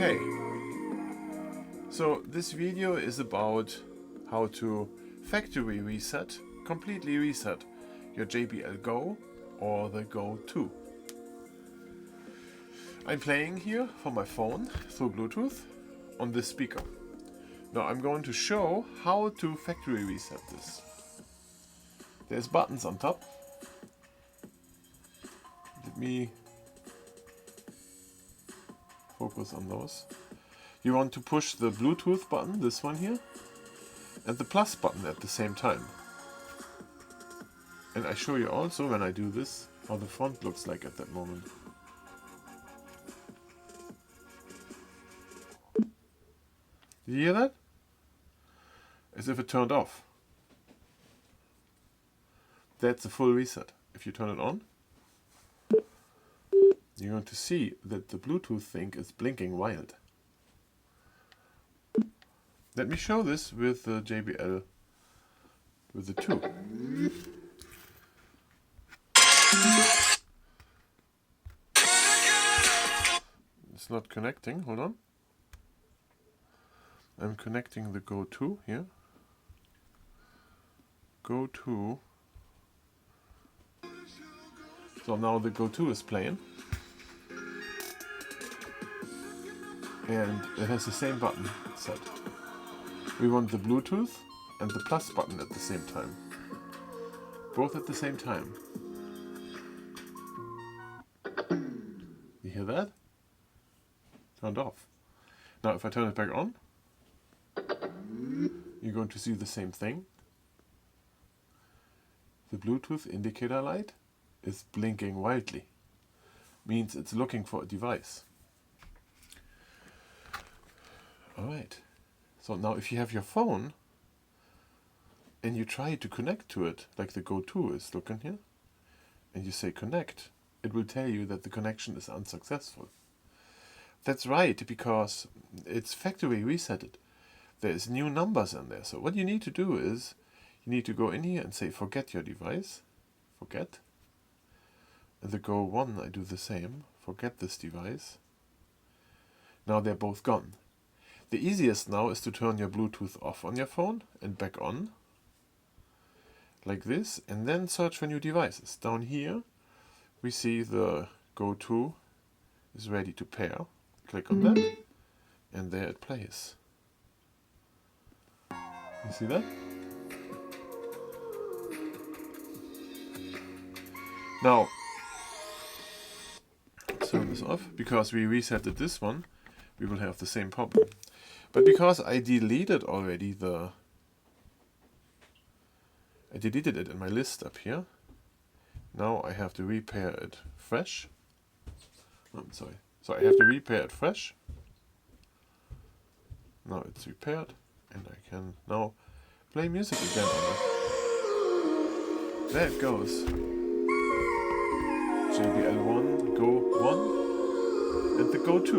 Okay, so this video is about how to factory reset, completely reset your JBL Go or the GO2. I'm playing here from my phone through Bluetooth on this speaker. Now I'm going to show how to factory reset this. There's buttons on top. Let me focus on those. You want to push the Bluetooth button, this one here, and the plus button at the same time. And I show you also, when I do this, how the front looks like at that moment. You hear that? As if it turned off. That's a full reset. If you turn it on, you're going to see that the Bluetooth thing is blinking wild. Let me show this with the JBL, with the 2. It's not connecting, hold on. I'm connecting the GO2 here. GO2. So now the GO2 is playing. And it has the same button set. We want the Bluetooth and the plus button at the same time. Both at the same time. You hear that? Turned off. Now if I turn it back on, you're going to see the same thing. The Bluetooth indicator light is blinking wildly. Means it's looking for a device. Alright. So now if you have your phone and you try to connect to it, like the GO2 is looking here, and you say connect, it will tell you that the connection is unsuccessful. That's right, because it's factory resetted. There's new numbers in there. So what you need to do is, you need to go in here and say forget your device. Forget. And the GO1 I do the same. Forget this device. Now they're both gone. The easiest now is to turn your Bluetooth off on your phone and back on. Like this. And then search for new devices. Down here we see the GO2 is ready to pair. Click on that. And there it plays. You see that? Now, turn this off. Because we resetted this one, we will have the same problem. But because I deleted already I deleted it in my list up here. Now I have to repair it fresh. I'm sorry. So I have to repair it fresh. Now it's repaired. And I can now play music again on it. There it goes. JBL1, Go1, and the GO2.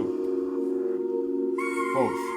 Both.